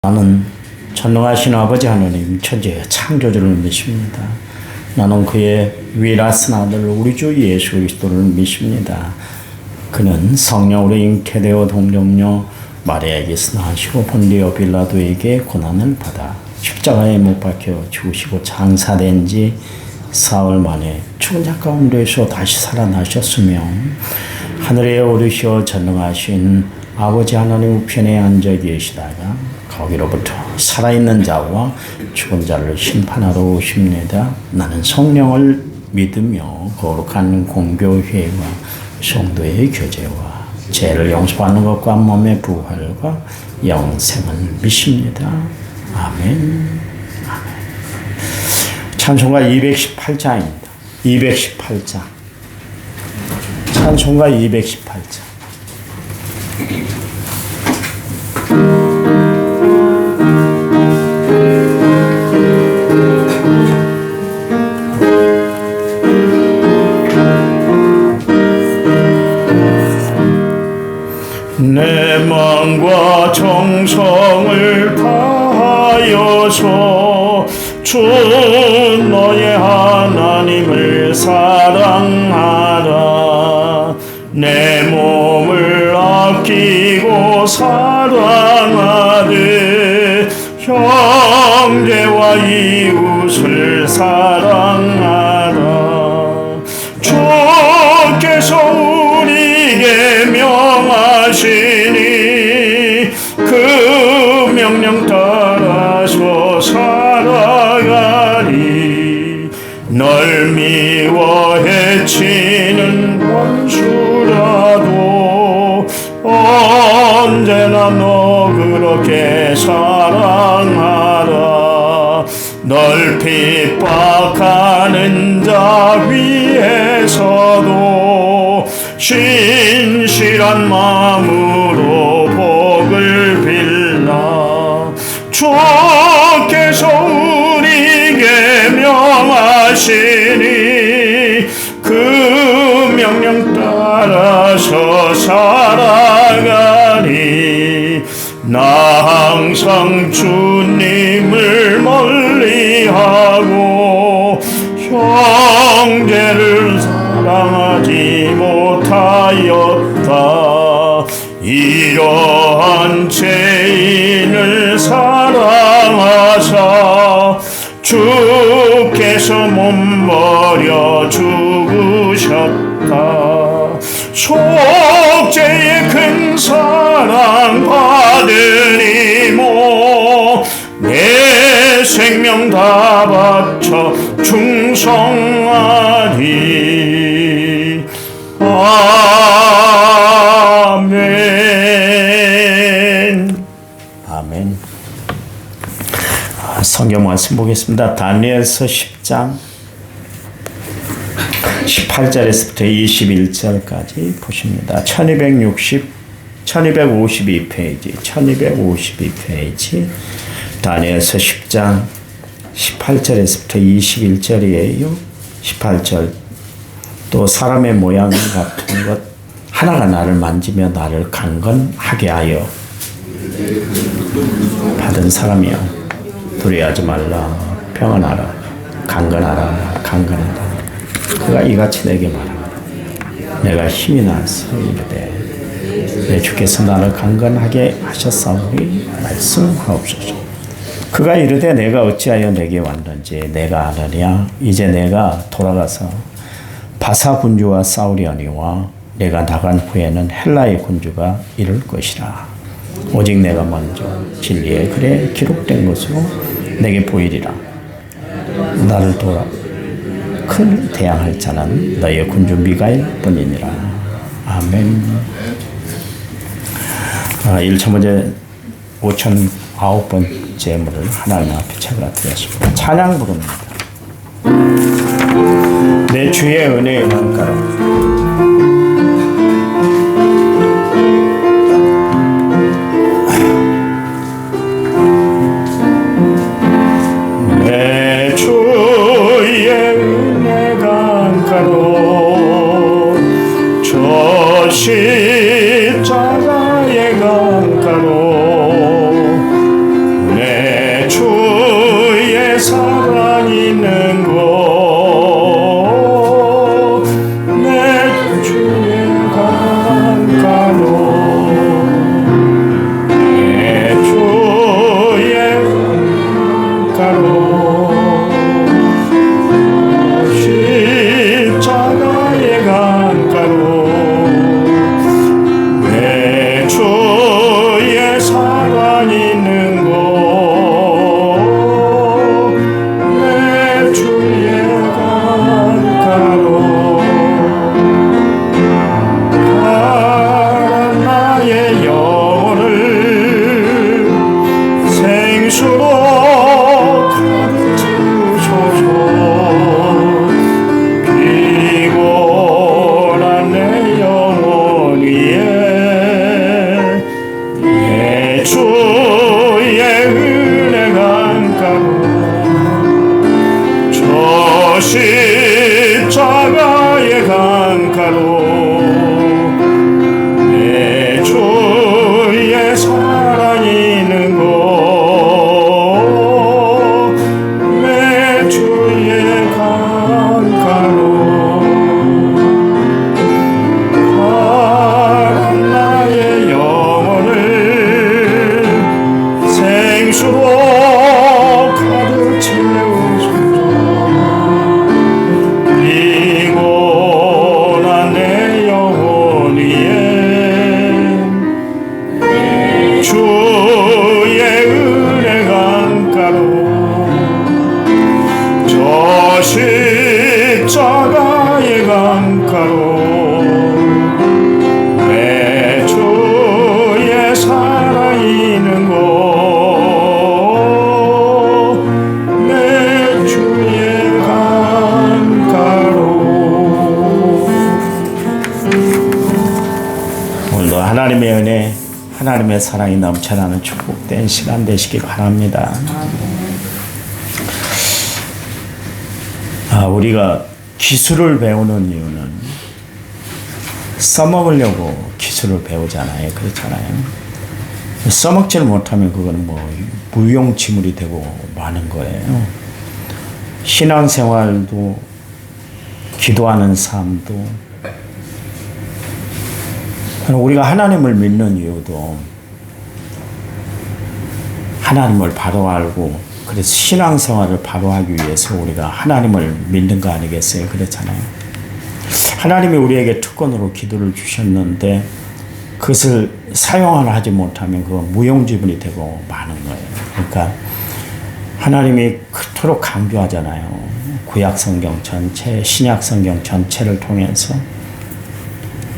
나는 전능하신 아버지 하나님 천지의 창조주를 믿습니다. 나는 그의 위라신 아들 우리 주 예수 그리스도를 믿습니다. 그는 성령으로 잉태되어 동정녀 마리아에게서 나시고 본디오 빌라도에게 고난을 받아 십자가에 못 박혀 죽으시고 장사된 지 사흘 만에 죽은 자 가운데서 다시 살아나셨으며 하늘에 오르시어 전능하신 아버지 하나님 우편에 앉아 계시다가 거기로부터 살아있는 자와 죽은 자를 심판하러 오십니다. 나는 성령을 믿으며 거룩한 공교회와 성도의 교제와 죄를 용서받는 것과 몸의 부활과 영생을 믿습니다. 아멘. 아멘. 찬송가 218장입니다. 218장. 찬송가 218장. 내 마음과 정성을 다하여서 주 너의 하나님을 사랑하라. 내 몸을 아끼고 사랑하되 형제와 이웃을 사랑하라. 주께서 우리에게 명하시니 그 명령 따라서 살아가리. 널 미워 해치는 원수라도 언제나 너 그렇게 사랑하라. 널 핍박하는 자 위에서도 신실한 마음으로 복을 빌라. 주께서 우리에게 명하시니 그 명령 따라서 살아가리. 나 항상 주님을 멀리하고 형제를 사랑하지 못하였다. 이러한 죄인을 사랑하사 주께서 몸버려 죽으셨다. 속죄의 큰 사랑 받으리모 내 생명 다 바쳐 충성하리. 아멘. 아멘. 성경 말씀 보겠습니다. 다니엘서 10장 18절에서부터 21절까지 보십니다. 1252페이지 1252페이지 다니엘서 10장 18절에서부터 21절이에요. 18절 또 사람의 모양 같은 것 하나가 나를 만지며 나를 강건하게 하여 받은 사람이여 두려워하지 말라. 평안하라. 강건하라. 강건하라. 그가 이같이 내게 말하라. 내가 힘이 나서 이르되 내 주께서 나를 강건하게 하셨사오니 말씀하옵소서. 그가 이르되 내가 어찌하여 내게 왔는지 내가 아느냐. 이제 내가 돌아가서 바사 군주와 싸우려니와 내가 나간 후에는 헬라의 군주가 이룰 것이라. 오직 내가 먼저 진리의 글에 기록된 것으로 내게 보이리라. 나를 돌아 큰 대항할 자는 너의 군주 미가엘 뿐이니라. 아멘. 1차 문제 5,009번째 물을 하나님 앞에 제가 드렸습니다. 찬양 부릅니다. 내 주의 은혜의 강가로 십자가의 강가로 생수로 가득 채우소서. 피곤한 내 영혼 위에 내 주의 은혜 강가로 저 십자가의 강가로 내 주의 사랑이 있는 곳 내 주의 강가로 파란 나의 영혼을 생수로 가득 채우소서. 피곤한 내 영혼 위에 주의 은혜 강가로 저 십자가의 강가로 내 주의 사랑이 있는 곳 내 주의 강가로. 오늘도 하나님의 은혜, 하나님의 사랑이 넘쳐나는 축복된 시간 되시길 바랍니다. 우리가 기술을 배우는 이유는 써먹으려고 기술을 배우잖아요. 그렇잖아요. 써먹지를 못하면 그거는 무용지물이 되고 마는 거예요. 신앙생활도 기도하는 삶도 우리가 하나님을 믿는 이유도 하나님을 바로 알고 그래서 신앙생활을 바로 하기 위해서 우리가 하나님을 믿는 거 아니겠어요? 그렇잖아요. 하나님이 우리에게 특권으로 기도를 주셨는데 그것을 사용을 하지 못하면 그건 무용지물이 되고 마는 거예요. 그러니까 하나님이 그토록 강조하잖아요. 구약 성경 전체, 신약 성경 전체를 통해서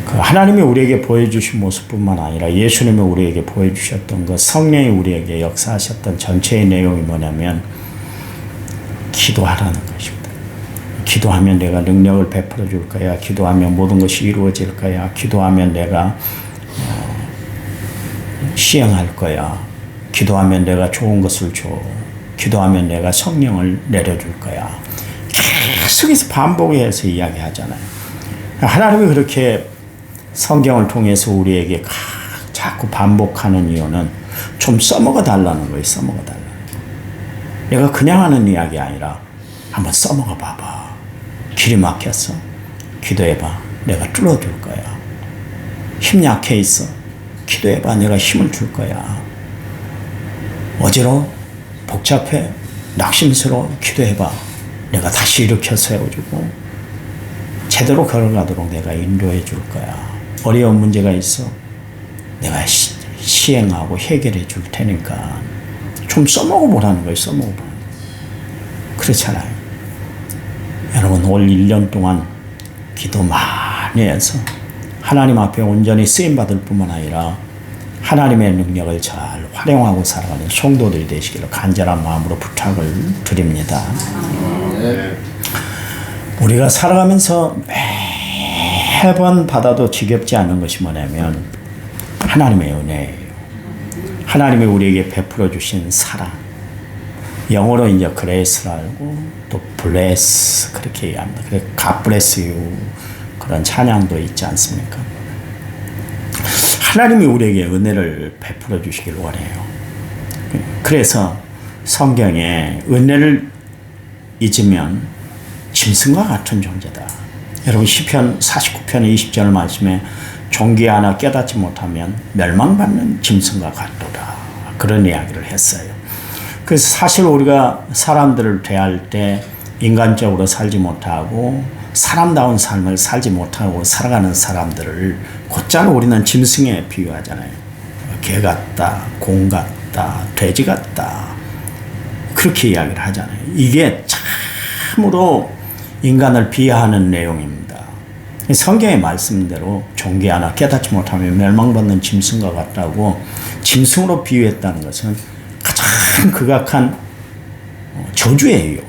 그 하나님이 우리에게 보여주신 모습뿐만 아니라 예수님이 우리에게 보여주셨던 것, 성령이 우리에게 역사하셨던 전체의 내용이 뭐냐면 기도하라는 것입니다. 기도하면 내가 능력을 베풀어 줄 거야. 기도하면 모든 것이 이루어질 거야. 기도하면 내가 시행할 거야. 기도하면 내가 좋은 것을 줘. 기도하면 내가 성령을 내려줄 거야. 계속해서 반복해서 이야기하잖아요. 하나님이 그렇게 성경을 통해서 우리에게 자꾸 반복하는 이유는 좀 써먹어 달라는 거예요. 써먹어 달라는 거예요. 내가 그냥 하는 이야기 아니라 한번 써먹어 봐봐. 길이 막혔어. 기도해봐. 내가 뚫어줄 거야. 힘 약해 있어. 기도해봐. 내가 힘을 줄 거야. 어지러워? 복잡해? 낙심스러워? 기도해봐. 내가 다시 일으켜 세워주고 제대로 걸어가도록 내가 인도해 줄 거야. 어려운 문제가 있어. 내가 시행하고 해결해 줄 테니까 좀 써먹어 보라는 거예요. 써먹어 보라는 거예요. 그렇잖아요. 여러분 올 1년 동안 기도 많이 해서 하나님 앞에 온전히 쓰임받을 뿐만 아니라 하나님의 능력을 잘 활용하고 살아가는 성도들이 되시기를 간절한 마음으로 부탁을 드립니다. 우리가 살아가면서 매번 받아도 지겹지 않은 것이 뭐냐면 하나님의 은혜예요. 하나님이 우리에게 베풀어 주신 사랑. 영어로 이제 그레이스라고 또 블레스 그렇게 얘기합니다. 그래서 God bless you 그런 찬양도 있지 않습니까? 하나님이 우리에게 은혜를 베풀어 주시길 원해요. 그래서 성경에 은혜를 잊으면 짐승과 같은 존재다. 여러분 시편 49편 20절 말씀에 종기 하나 깨닫지 못하면 멸망받는 짐승과 같도다. 그런 이야기를 했어요. 그래서 사실 우리가 사람들을 대할 때 인간적으로 살지 못하고 사람다운 삶을 살지 못하고 살아가는 사람들을 곧잘 우리는 짐승에 비유하잖아요. 개 같다, 공 같다, 돼지 같다. 그렇게 이야기를 하잖아요. 이게 참으로 인간을 비하하는 내용입니다. 성경의 말씀대로 종기 하나 깨닫지 못하면 멸망받는 짐승과 같다고 짐승으로 비유했다는 것은 가장 가장 극악한 저주예요.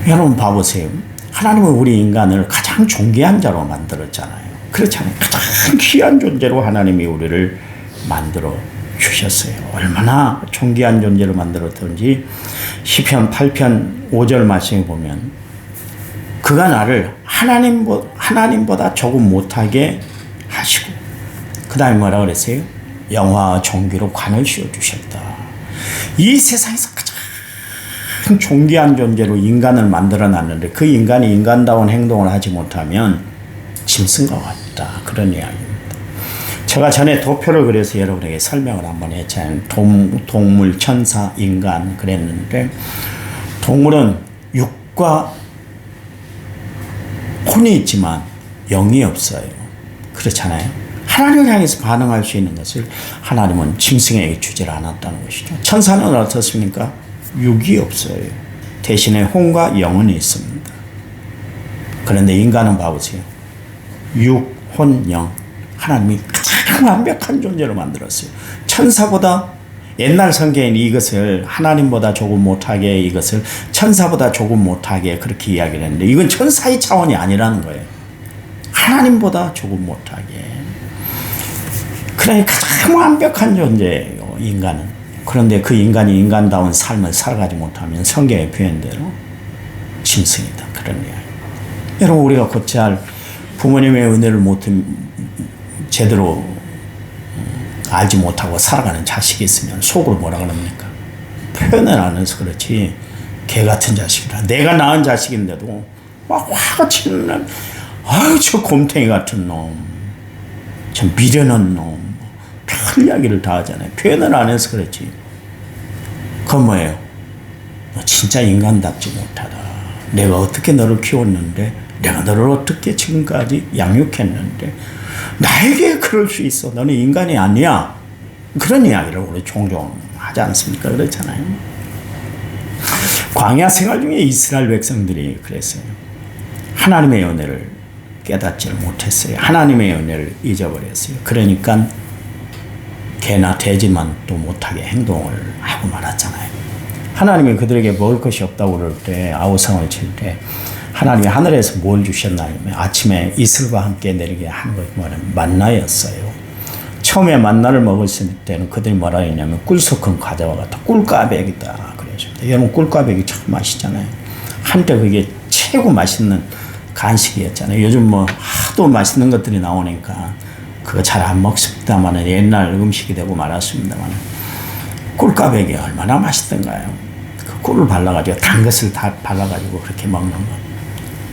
여러분 봐보세요. 하나님은 우리 인간을 가장 존귀한 자로 만들었잖아요. 그렇잖아요. 가장 귀한 존재로 하나님이 우리를 만들어 주셨어요. 얼마나 존귀한 존재로 만들었던지 시편 8편 5절 말씀에 보면 그가 나를 하나님보다 조금 못하게 하시고 그 다음에 뭐라 그랬어요? 영화와 존귀로 관을 씌워주셨다. 이 세상에서 가장 존귀한 존재로 인간을 만들어놨는데 그 인간이 인간다운 행동을 하지 못하면 짐승과 같다. 그런 이야기입니다. 제가 전에 도표를 그려서 여러분에게 설명을 한번 했잖아요. 동물, 천사, 인간 그랬는데 동물은 육과 혼이 있지만 영이 없어요. 그렇잖아요. 하나님을 향해서 반응할 수 있는 것을 하나님은 짐승에게 주지를 않았다는 것이죠. 천사는 어떻습니까? 육이 없어요. 대신에 혼과 영은 있습니다. 그런데 인간은 봐보세요. 육, 혼, 영. 하나님이 가장 완벽한 존재로 만들었어요. 천사보다 옛날 성경에는 이것을 하나님보다 조금 못하게 이것을 천사보다 조금 못하게 그렇게 이야기를 했는데 이건 천사의 차원이 아니라는 거예요. 하나님보다 조금 못하게. 그러니까 가장 완벽한 존재예요. 인간은. 그런데 그 인간이 인간다운 삶을 살아가지 못하면 성경의 표현대로 짐승이다. 그런 이야기. 여러분 우리가 곧잘 부모님의 은혜를 제대로 알지 못하고 살아가는 자식이 있으면 속으로 뭐라 그럽니까? 표현을 안 해서 그렇지 개 같은 자식이라. 내가 낳은 자식인데도 막 화가 치는 놈. 아유 저 곰탱이 같은 놈. 저 미련한 놈. 별 이야기를 다 하잖아요. 표현을 안 해서 그렇지. 그건 뭐예요? 너 진짜 인간답지 못하다. 내가 어떻게 너를 키웠는데 내가 너를 어떻게 지금까지 양육했는데 나에게 그럴 수 있어. 너는 인간이 아니야. 그런 이야기를 우리 종종 하지 않습니까? 그렇잖아요. 광야 생활 중에 이스라엘 백성들이 그랬어요. 하나님의 은혜를 깨닫지를 못했어요. 하나님의 은혜를 잊어버렸어요. 그러니까 개나 돼지만 또 못하게 행동을 하고 말았잖아요. 하나님이 그들에게 먹을 것이 없다고 그럴 때 아우성을 칠 때 하나님이 하늘에서 뭘 주셨나면 아침에 이슬과 함께 내리게 한 것이 뭐냐면 만나였어요. 처음에 만나를 먹었을 때는 그들이 뭐라 했냐면 꿀석한 과자와 같다. 꿀까백이다. 그러셨다. 여러분 꿀까백이 참 맛있잖아요. 한때 그게 최고 맛있는 간식이었잖아요. 요즘 뭐 하도 맛있는 것들이 나오니까 그거 잘 안 먹습니다만 옛날 음식이 되고 말았습니다만 꿀까백이 얼마나 맛있던가요. 그 꿀을 발라가지고 단 것을 다 발라가지고 그렇게 먹는 거.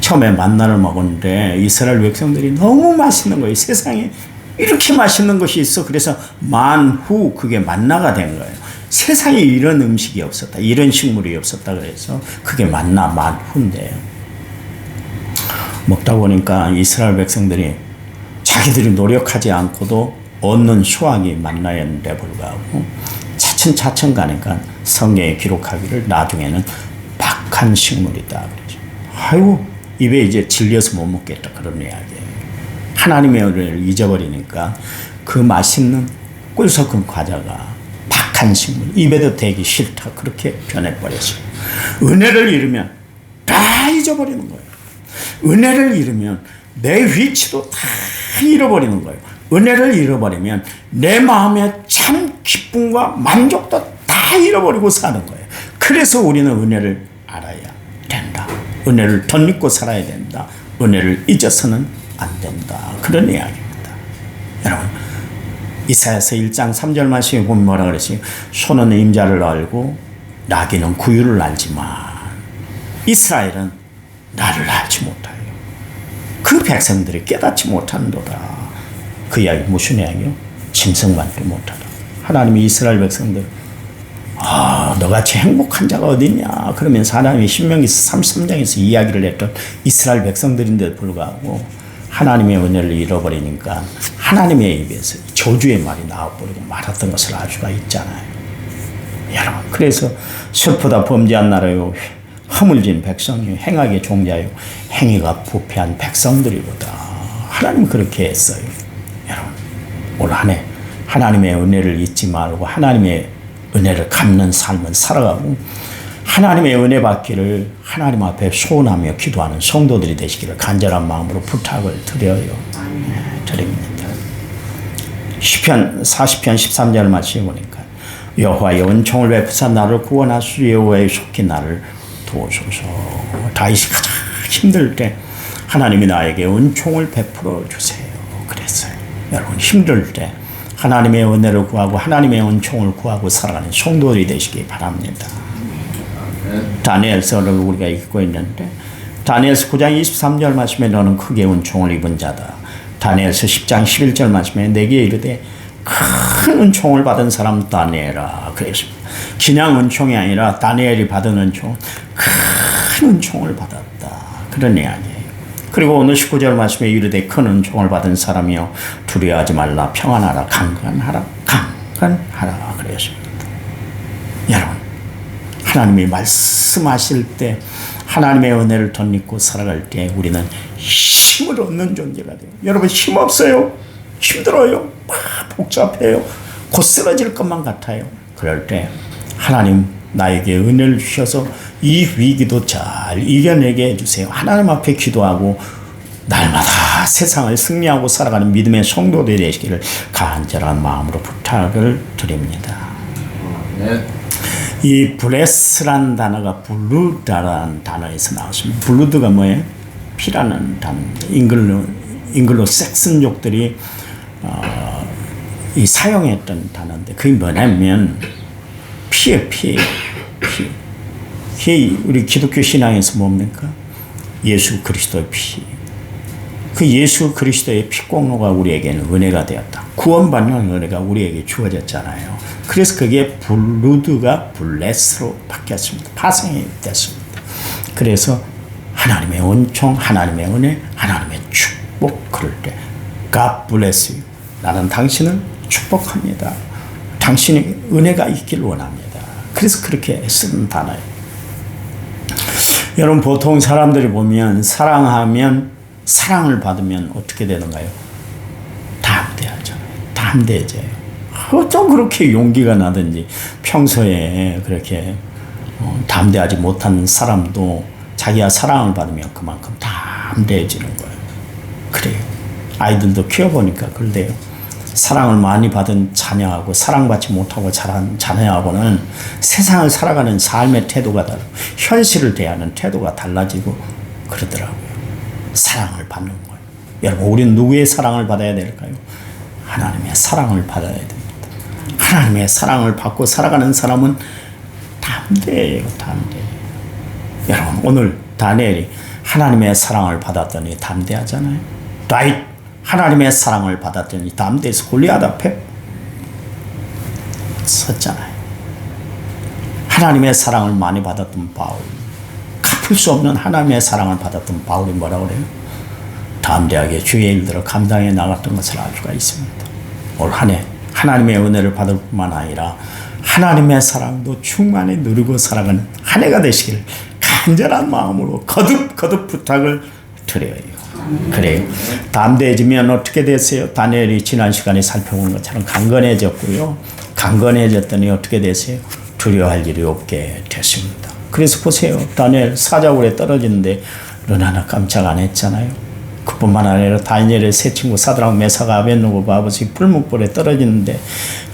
처음에 만나를 먹었는데 이스라엘 백성들이 너무 맛있는 거예요. 세상에 이렇게 맛있는 것이 있어. 그래서 만후 그게 만나가 된 거예요. 세상에 이런 음식이 없었다. 이런 식물이 없었다. 그래서 그게 만나 만후인데요. 먹다 보니까 이스라엘 백성들이 자기들이 노력하지 않고도 얻는 수확이 만나였는데 불구하고 차츰차츰 가니까 성경에 기록하기를 나중에는 박한 식물이다. 그러죠. 아이고 입에 이제 질려서 못 먹겠다. 그런 이야기예요. 하나님의 은혜를 잊어버리니까 그 맛있는 꿀 섞은 과자가 박한 식물, 입에도 대기 싫다. 그렇게 변해버렸어요. 은혜를 잃으면 다 잊어버리는 거예요. 은혜를 잃으면 내 위치도 다 잃어버리는 거예요. 은혜를 잃어버리면 내 마음의 참 기쁨과 만족도 다 잃어버리고 사는 거예요. 그래서 우리는 은혜를 알아야 된다. 은혜를 덧입고 살아야 된다. 은혜를 잊어서는 안 된다. 그런 이야기입니다. 여러분 이사야서 1장 3절 말씀에 보면 뭐라 그랬어요? 소는 임자를 알고 나귀는 구유를 알지만 이스라엘은 나를 알지 못하여 그 백성들이 깨닫지 못한도다. 그 이야기 무슨 이야기요? 짐승만도 못하다. 하나님이 이스라엘 백성들 너같이 행복한 자가 어디 있냐 그러면서 하나님이 신명기 33장에서 이야기를 했던 이스라엘 백성들인데도 불구하고 하나님의 은혜를 잃어버리니까 하나님의 입에서 저주의 말이 나와버리고 말았던 것을 알 수가 있잖아요. 여러분 그래서 슬프다 범죄한 나라요 허물진 백성이 행하게 종자요 행위가 부패한 백성들이보다 하나님 그렇게 했어요. 여러분 올 한 해 하나님의 은혜를 잊지 말고 하나님의 은혜를 갚는 삶을 살아가고 하나님의 은혜 받기를 하나님 앞에 소원하며 기도하는 성도들이 되시기를 간절한 마음으로 부탁을 드려요. 드립니다. 시편 40편 13절 말씀에 보니까 여호와의 은총을 베푸사 나를 구원하시고 여호와의 속히 나를 도우소서. 다윗이 가장 힘들 때 하나님이 나에게 은총을 베풀어 주세요. 그랬어요. 여러분 힘들 때 하나님의 은혜를 구하고 하나님의 은총을 구하고 살아가는 성도들이 되시기 바랍니다. 다니엘서를 우리가 읽고 있는데 다니엘서 9장 23절 말씀에 너는 크게 은총을 입은 자다. 다니엘서 10장 11절 말씀에 내게 이르되 큰 은총을 받은 사람 다니엘아 그랬습니다. 그냥 은총이 아니라 다니엘이 받은 은총, 큰 은총을 받았다. 그런 이야기예요. 그리고 오늘 19절 말씀에 이르되 큰 은총을 받은 사람이여 두려워하지 말라 평안하라 강건하라 그랬습니다. 여러분 하나님이 말씀하실 때 하나님의 은혜를 덧입고 살아갈 때 우리는 힘을 얻는 존재가 돼요. 여러분 힘 없어요. 힘들어요. 복잡해요. 곧 쓰러질 것만 같아요. 그럴 때 하나님 나에게 은혜를 주셔서 이 위기도 잘 이겨내게 해주세요. 하나님 앞에 기도하고 날마다 세상을 승리하고 살아가는 믿음의 성도들이 되시기를 간절한 마음으로 부탁을 드립니다. 네. 이 블레스란 단어가 블루드라는 단어에서 나왔습니다. 블루드가 뭐예요? 피라는 단어. 잉글로 섹슨족들이 이 사용했던 단어인데 그게 뭐냐면 피예요. 피. 우리 기독교 신앙에서 뭡니까? 예수 그리스도의 피. 그 예수 그리스도의 피공로가 우리에게는 은혜가 되었다. 구원받는 은혜가 우리에게 주어졌잖아요. 그래서 그게 블루드가 블레스로 바뀌었습니다. 파생이 됐습니다. 그래서 하나님의 은총, 하나님의 은혜, 하나님의 축복 그럴 때 God bless you. 나는 당신을 축복합니다. 당신의 은혜가 있길 원합니다. 그래서 그렇게 쓰는 단어예요. 여러분 보통 사람들이 보면 사랑하면 사랑을 받으면 어떻게 되는가요? 담대하잖아요. 담대해져요. 어쩜 그렇게 용기가 나든지 평소에 그렇게 담대하지 못한 사람도 자기가 사랑을 받으면 그만큼 담대해지는 거예요. 그래요. 아이들도 키워보니까 그래요. 사랑을 많이 받은 자녀하고 사랑받지 못하고 자란 자녀하고는 세상을 살아가는 삶의 태도가 다르고 현실을 대하는 태도가 달라지고 그러더라고요. 사랑을 받는 거예요. 여러분 우리는 누구의 사랑을 받아야 될까요? 하나님의 사랑을 받아야 됩니다. 하나님의 사랑을 받고 살아가는 사람은 담대해요. 담대해요. 여러분 오늘 다니엘이 하나님의 사랑을 받았더니 담대하잖아요. 다윗 하나님의 사랑을 받았더니 담대해서 골리앗 앞에 섰잖아요. 하나님의 사랑을 많이 받았던 바울, 갚을 수 없는 하나님의 사랑을 받았던 바울이 뭐라고 그래요? 담대하게 주의 일들을 감당해 나갔던 것을 알 수가 있습니다. 올 한 해 하나님의 은혜를 받을 뿐만 아니라 하나님의 사랑도 충만히 누리고 살아가는 한 해가 되시기를 간절한 마음으로 거듭 부탁을 드려요. 그래요. 담대해지면 어떻게 되세요? 다니엘이 지난 시간에 살펴본 것처럼 강건해졌고요. 강건해졌더니 어떻게 되세요? 두려워할 일이 없게 됐습니다. 그래서 보세요. 다니엘 사자굴에 떨어지는데 넌 하나 깜짝 안 했잖아요. 그뿐만 아니라 다니엘의 세 친구 사드락 메삭 아벳느고가 아버지 불목불에 떨어지는데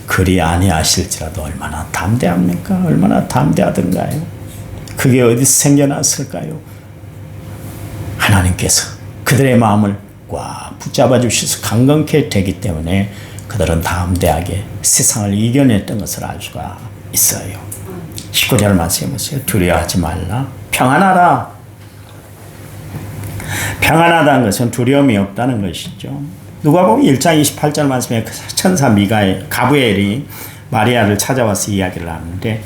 그리 아니하실지라도 얼마나 담대합니까? 얼마나 담대하던가요? 그게 어디서 생겨났을까요? 하나님께서 그들의 마음을 꽉 붙잡아 주셔서 강건케 되기 때문에 그들은 담대하게 세상을 이겨냈던 것을 알 수가 있어요. 19절 말씀해 보세요. 두려워하지 말라. 평안하라. 평안하다는 것은 두려움이 없다는 것이죠. 누가복음 1장 28절 말씀에 천사 미가엘, 가브리엘이 마리아를 찾아와서 이야기를 하는데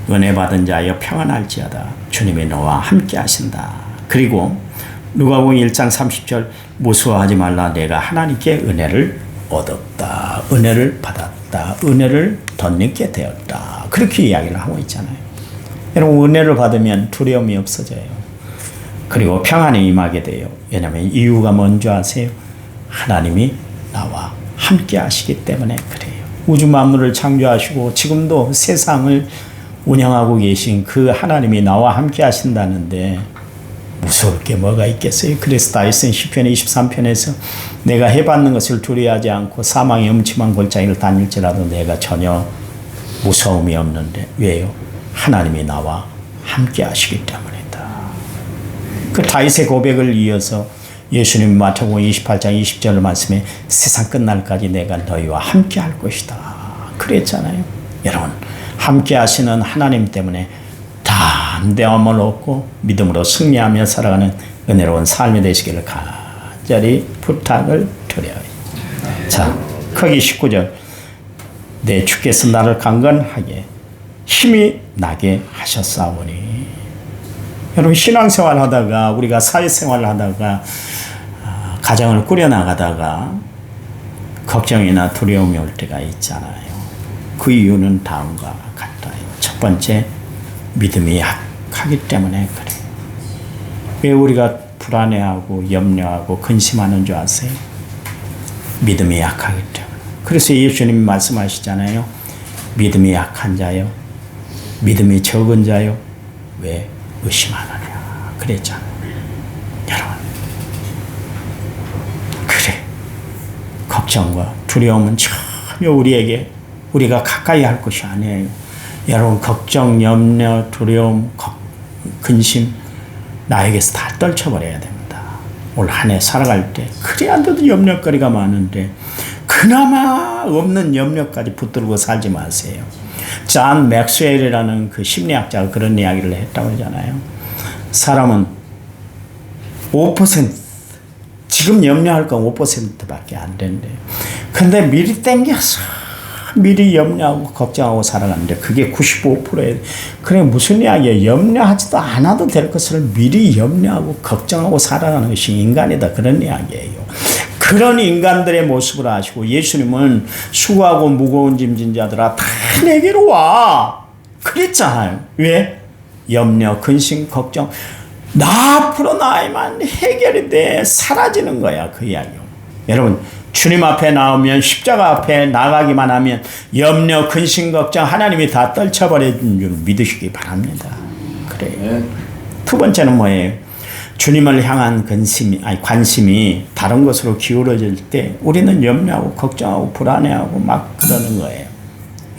은혜 받은 자여 평안할지어다. 주님이 너와 함께 하신다. 그리고 누가복음 1장 30절 무서워하지 말라. 내가 하나님께 은혜를 얻었다. 은혜를 받았다. 은혜를 덧입게 되었다. 그렇게 이야기를 하고 있잖아요. 여러분 은혜를 받으면 두려움이 없어져요. 그리고 평안이 임하게 돼요. 왜냐하면 이유가 뭔지 아세요? 하나님이 나와 함께 하시기 때문에 그래요. 우주 만물을 창조하시고 지금도 세상을 운영하고 계신 그 하나님이 나와 함께 하신다는데 무서울 게 뭐가 있겠어요? 그래서 다윗은 시편 23편에서 내가 해받는 것을 두려워하지 않고 사망의 음침한 골짜기를 다닐지라도 내가 전혀 무서움이 없는데 왜요? 하나님이 나와 함께 하시기 때문이다. 그 다윗의 고백을 이어서 예수님 마태복음 28장 20절 말씀에 세상 끝날까지 내가 너희와 함께 할 것이다 그랬잖아요. 여러분 함께 하시는 하나님 때문에 담대함을 얻고 믿음으로 승리하며 살아가는 은혜로운 삶이 되시기를 간절히 부탁을 드려요. 자, 거기 19절 내 주께서 나를 강건하게 힘이 나게 하셨사오니. 여러분 신앙생활 하다가 우리가 사회생활 하다가 가정을 꾸려나가다가 걱정이나 두려움이 올 때가 있잖아요. 그 이유는 다음과 같아요. 첫 번째 믿음이 약하기 때문에 그래요. 왜 우리가 불안해하고 염려하고 근심하는 줄 아세요? 믿음이 약하기 때문에. 그래서 예수님이 말씀하시잖아요. 믿음이 약한 자요, 믿음이 적은 자요, 왜 의심하느냐 그랬잖아요. 여러분 그래 걱정과 두려움은 전혀 우리가 가까이 할 것이 아니에요. 여러분 걱정, 염려, 두려움, 근심 나에게서 다 떨쳐버려야 됩니다. 올 한 해 살아갈 때 그래야도 염려거리가 많은데 그나마 없는 염려까지 붙들고 살지 마세요. 존 맥스웰이라는 그 심리학자가 그런 이야기를 했다고 하잖아요. 사람은 5% 지금 염려할 건 5%밖에 안 된대요. 근데 미리 땡겨서 미리 염려하고 걱정하고 살아가는데 그게 95%예요. 그래 무슨 이야기예요? 염려하지도 않아도 될 것을 미리 염려하고 걱정하고 살아가는 것이 인간이다 그런 이야기예요. 그런 인간들의 모습을 아시고 예수님은 수고하고 무거운 짐진 자들아 다 내게로 와 그랬잖아요. 왜? 염려, 근심, 걱정 나 앞으로 나에만 해결이 돼 사라지는 거야 그 이야기요. 여러분 주님 앞에 나오면 십자가 앞에 나가기만 하면 염려, 근심, 걱정 하나님이 다 떨쳐버리는 줄 믿으시기 바랍니다. 그래요. 두 번째는 뭐예요? 주님을 향한 관심이 다른 것으로 기울어질 때 우리는 염려하고 걱정하고 불안해하고 막 그러는 거예요.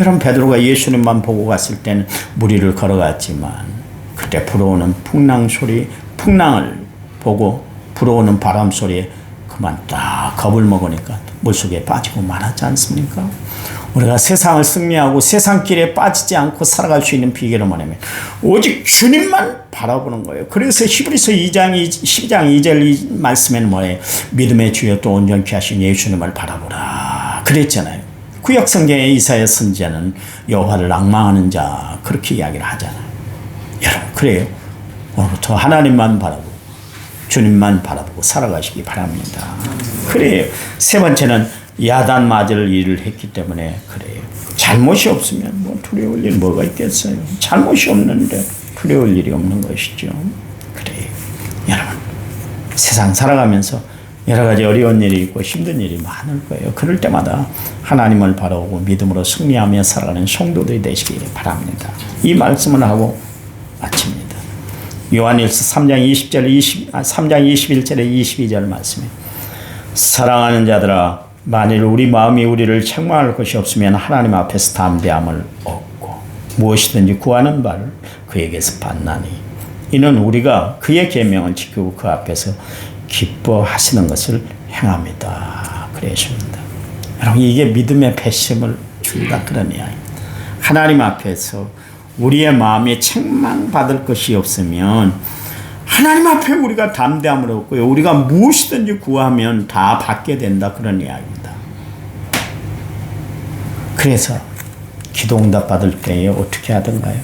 여러분 베드로가 예수님만 보고 갔을 때는 무리를 걸어갔지만 그때 불어오는 풍랑을 보고 불어오는 바람 소리에 그만 딱 겁을 먹으니까 물속에 빠지고 말았지 않습니까? 우리가 세상을 승리하고 세상 길에 빠지지 않고 살아갈 수 있는 비결은 뭐냐면 오직 주님만 바라보는 거예요. 그래서 히브리서 12장 2절 이 말씀에는 뭐예요? 믿음의 주여 또 온전케 하신 예수님을 바라보라 그랬잖아요. 구약 성경의 이사야 선지자는 여호와를 앙망하는 자 그렇게 이야기를 하잖아요. 여러분 그래요. 오늘부터 하나님만 바라보고 주님만 바라보고 살아가시기 바랍니다. 그래요. 세 번째는 야단 맞을 일을 했기 때문에 그래요. 잘못이 없으면 뭐 두려울 일 뭐가 있겠어요. 잘못이 없는데 두려울 일이 없는 것이죠. 그래요. 여러분 세상 살아가면서 여러 가지 어려운 일이 있고 힘든 일이 많을 거예요. 그럴 때마다 하나님을 바라보고 믿음으로 승리하며 살아가는 성도들이 되시기 바랍니다. 이 말씀을 하고 마칩니다. 요한일서 3장 21절에 22절 말씀에 사랑하는 자들아 만일 우리 마음이 우리를 책망할 것이 없으면 하나님 앞에서 담대함을 얻고 무엇이든지 구하는 바를 그에게서 받나니 이는 우리가 그의 계명을 지키고 그 앞에서 기뻐하시는 것을 행합니다. 그러십니다. 여러분 이게 믿음의 배심을 준다 그런 이야기. 하나님 앞에서 우리의 마음에 책망받을 것이 없으면 하나님 앞에 우리가 담대함을 얻고요. 우리가 무엇이든지 구하면 다 받게 된다 그런 이야기입니다. 그래서 기도 응답 받을 때에 어떻게 하던가요?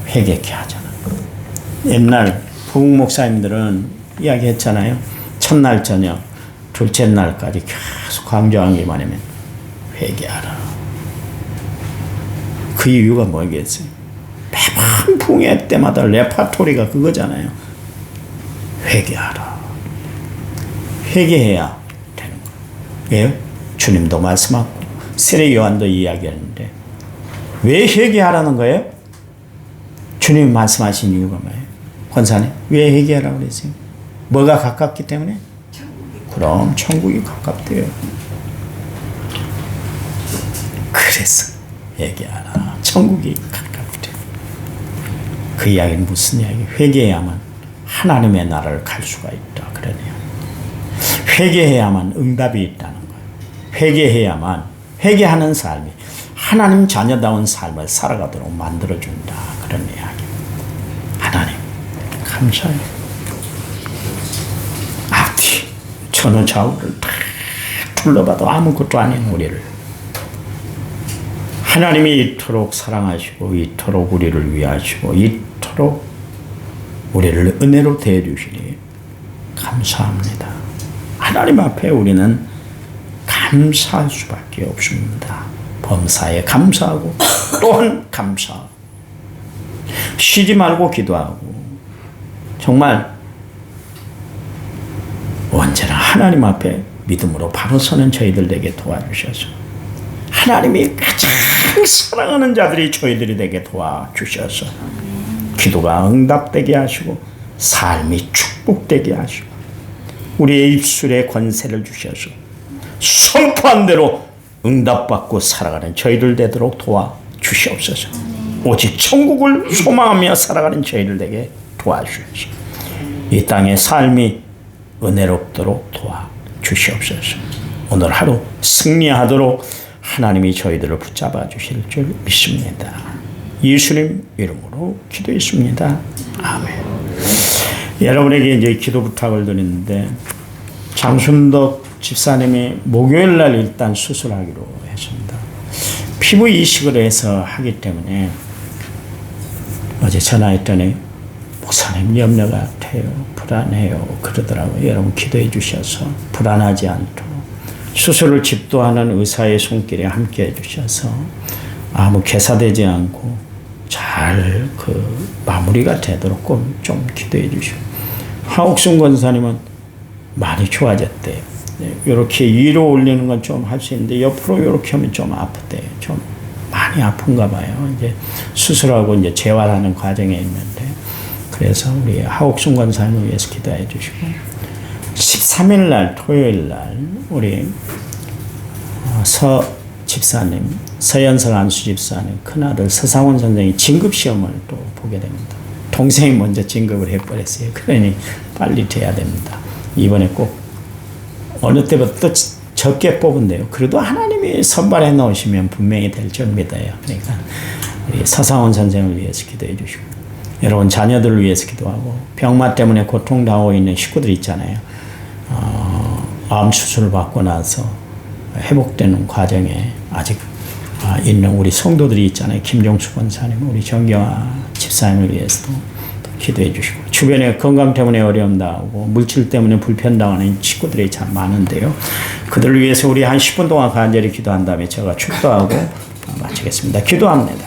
회개케 하잖아. 옛날 부흥 목사님들은 이야기했잖아요. 첫날 저녁, 둘째 날까지 계속 강조한 게 뭐냐면 회개하라. 그 이유가 뭐겠어요? 매번 부흥회 때마다 레파토리가 그거잖아요. 회개하라. 회개해야 되는 거예요. 왜요? 주님도 말씀하고 세례 요한도 이야기하는데 왜 회개하라는 거예요? 주님이 말씀하신 이유가 뭐예요? 권사님, 왜 회개하라고 그랬어요? 뭐가 가깝기 때문에? 그럼 천국이 가깝대요. 그래서 회개하라. 천국이 가깝대. 그 이야기는 무슨 이야기? 회개해야만 하나님의 나라를 갈 수가 있다. 그러네요. 회개해야만 응답이 있다는 거예요. 회개해야만 회개하는 삶이 하나님 자녀다운 삶을 살아가도록 만들어준다. 그런 이야기. 하나님 감사해요. 앞뒤 전후 좌우를 다 둘러봐도 아무것도 아닌 우리를 하나님이 이토록 사랑하시고 이토록 우리를 위하시고 이토록 우리를 은혜로 대해주시니 감사합니다. 하나님 앞에 우리는 감사할 수밖에 없습니다. 범사에 감사하고 또한 감사하고 쉬지 말고 기도하고 정말 언제나 하나님 앞에 믿음으로 바로 서는 저희들 되게 도와주셔서 하나님이 가장 사랑하는 자들이 저희들이 되게 도와주셔서 기도가 응답되게 하시고 삶이 축복되게 하시고 우리의 입술에 권세를 주셔서 선포한 대로 응답받고 살아가는 저희들 되도록 도와주시옵소서. 오직 천국을 소망하며 살아가는 저희들 되게 도와주셔서 이 땅의 삶이 은혜롭도록 도와주시옵소서. 오늘 하루 승리하도록 하나님이 저희들을 붙잡아 주실 줄 믿습니다. 예수님 이름으로 기도했습니다. 아멘. 여러분에게 이제 기도 부탁을 드리는데 장순덕 집사님이 목요일 날 일단 수술하기로 했습니다. 피부 이식을 해서 하기 때문에 어제 전화했더니 목사님 염려 같아요. 불안해요. 그러더라고요. 여러분 기도해 주셔서 불안하지 않도록 수술을 집도하는 의사의 손길에 함께 해주셔서 아무 괴사되지 않고 잘 마무리가 되도록 좀 기도해 주시고 하옥순 권사님은 많이 좋아졌대요. 이렇게 위로 올리는 건 좀 할 수 있는데 옆으로 이렇게 하면 좀 아프대요. 좀 많이 아픈가 봐요. 이제 수술하고 이제 재활하는 과정에 있는데 그래서 우리 하옥순 권사님을 위해서 기도해 주시고 13일 날 토요일 날 우리 서 집사님 서연석 안수 집사님 큰아들 서상원 선생이 진급시험을 또 보게 됩니다. 동생이 먼저 진급을 해버렸어요. 그러니 빨리 돼야 됩니다. 이번에 꼭 어느 때보다 적게 뽑은대요. 그래도 하나님이 선발해 놓으시면 분명히 될 줄 믿어요. 그러니까 우리 서상원 선생을 위해서 기도해 주시고 여러분 자녀들을 위해서 기도하고 병마 때문에 고통당하고 있는 식구들 있잖아요. 암 수술을 받고 나서 회복되는 과정에 아직 있는 우리 성도들이 있잖아요. 김종수 권사님, 우리 정경아 집사님을 위해서도 기도해 주시고 주변에 건강 때문에 어려움 당하고 물질 때문에 불편당하는 친구들이 참 많은데요. 그들을 위해서 우리 한 10분 동안 간절히 기도한 다음에 제가 축도하고 마치겠습니다. 기도합니다.